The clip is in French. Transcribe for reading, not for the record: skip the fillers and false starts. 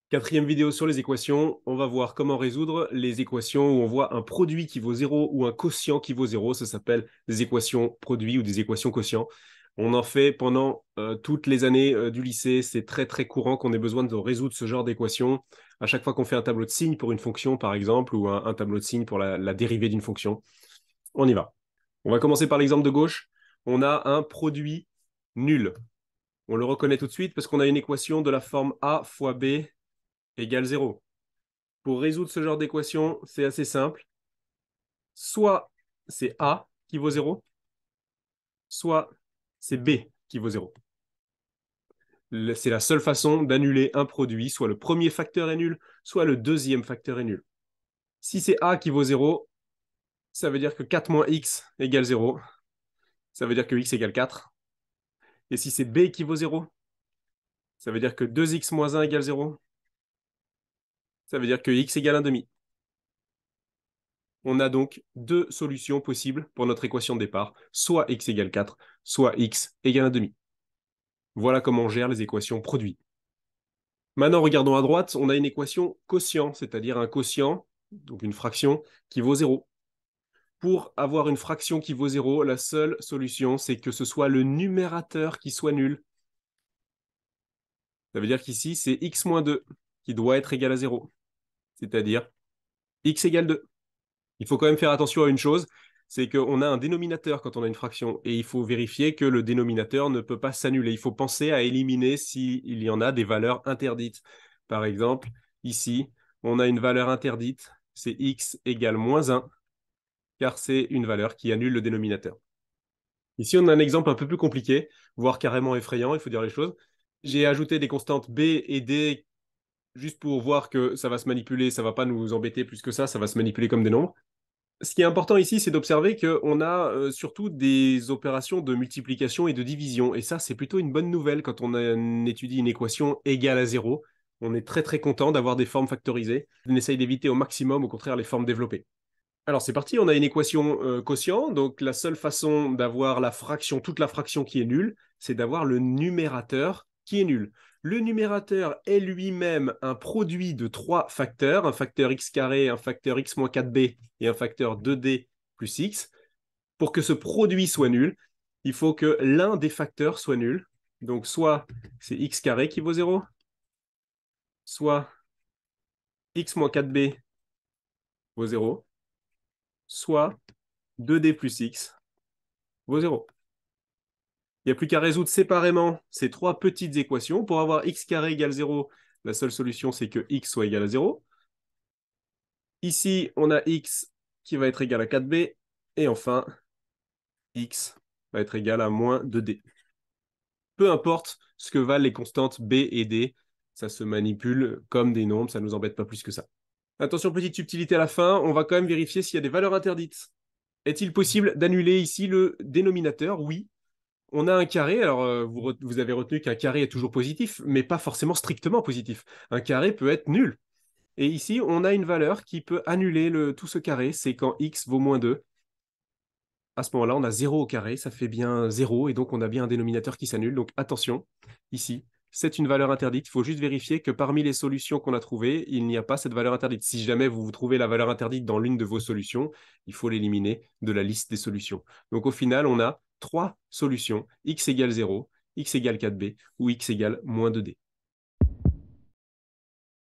Quatrième vidéo sur les équations, on va voir comment résoudre les équations où on voit un produit qui vaut 0 ou un quotient qui vaut 0. Ça s'appelle des équations produits ou des équations quotients. On en fait pendant toutes les années du lycée. C'est très très courant qu'on ait besoin de résoudre ce genre d'équations. À chaque fois qu'on fait un tableau de signes pour une fonction, par exemple, ou un tableau de signes pour la dérivée d'une fonction, on y va. On va commencer par l'exemple de gauche. On a un produit nul. On le reconnaît tout de suite parce qu'on a une équation de la forme A fois B égale 0. Pour résoudre ce genre d'équation, c'est assez simple. Soit c'est A qui vaut 0, soit c'est B qui vaut 0. C'est la seule façon d'annuler un produit, soit le premier facteur est nul, soit le deuxième facteur est nul. Si c'est A qui vaut 0, ça veut dire que 4 moins x égale 0. Ça veut dire que x égale 4. Et si c'est B qui vaut 0, ça veut dire que 2x moins 1 égale 0. Ça veut dire que x égale 1 demi. On a donc deux solutions possibles pour notre équation de départ, soit x égale 4, soit x égale 1 demi. Voilà comment on gère les équations produits. Maintenant, regardons à droite, on a une équation quotient, c'est-à-dire un quotient, donc une fraction, qui vaut 0. Pour avoir une fraction qui vaut 0, la seule solution, c'est que ce soit le numérateur qui soit nul. Ça veut dire qu'ici, c'est x moins 2 qui doit être égal à 0, c'est-à-dire x égale 2. Il faut quand même faire attention à une chose, c'est qu'on a un dénominateur quand on a une fraction, et il faut vérifier que le dénominateur ne peut pas s'annuler. Il faut penser à éliminer s'il y en a des valeurs interdites. Par exemple, ici, on a une valeur interdite, c'est x égale moins 1, car c'est une valeur qui annule le dénominateur. Ici, on a un exemple un peu plus compliqué, voire carrément effrayant, il faut dire les choses. J'ai ajouté des constantes b et d juste pour voir que ça va se manipuler, ça ne va pas nous embêter plus que ça va se manipuler comme des nombres. Ce qui est important ici, c'est d'observer qu'on a surtout des opérations de multiplication et de division. Et ça, c'est plutôt une bonne nouvelle quand on étudie une équation égale à 0. On est très très content d'avoir des formes factorisées. On essaye d'éviter au maximum, au contraire, les formes développées. Alors c'est parti, on a une équation quotient. Donc la seule façon d'avoir la fraction, toute la fraction qui est nulle, c'est d'avoir le numérateur qui est nul. Le numérateur est lui-même un produit de trois facteurs, un facteur x carré, un facteur x moins 4b et un facteur 2d plus x. Pour que ce produit soit nul, il faut que l'un des facteurs soit nul. Donc soit c'est x carré qui vaut 0, soit x moins 4b vaut 0, soit 2d plus x vaut 0. Il n'y a plus qu'à résoudre séparément ces trois petites équations. Pour avoir x carré égale 0, la seule solution, c'est que x soit égal à 0. Ici, on a x qui va être égal à 4b. Et enfin, x va être égal à moins 2d. Peu importe ce que valent les constantes b et d, ça se manipule comme des nombres, ça ne nous embête pas plus que ça. Attention, petite subtilité à la fin, on va quand même vérifier s'il y a des valeurs interdites. Est-il possible d'annuler ici le dénominateur? Oui. On a un carré, alors vous avez retenu qu'un carré est toujours positif, mais pas forcément strictement positif. Un carré peut être nul. Et ici, on a une valeur qui peut annuler tout ce carré, c'est quand x vaut moins 2. À ce moment-là, on a 0 au carré, ça fait bien 0, et donc on a bien un dénominateur qui s'annule. Donc attention, ici, c'est une valeur interdite. Il faut juste vérifier que parmi les solutions qu'on a trouvées, il n'y a pas cette valeur interdite. Si jamais vous trouvez la valeur interdite dans l'une de vos solutions, il faut l'éliminer de la liste des solutions. Donc au final, on a trois solutions, x égale 0, x égale 4b ou x égale moins 2d.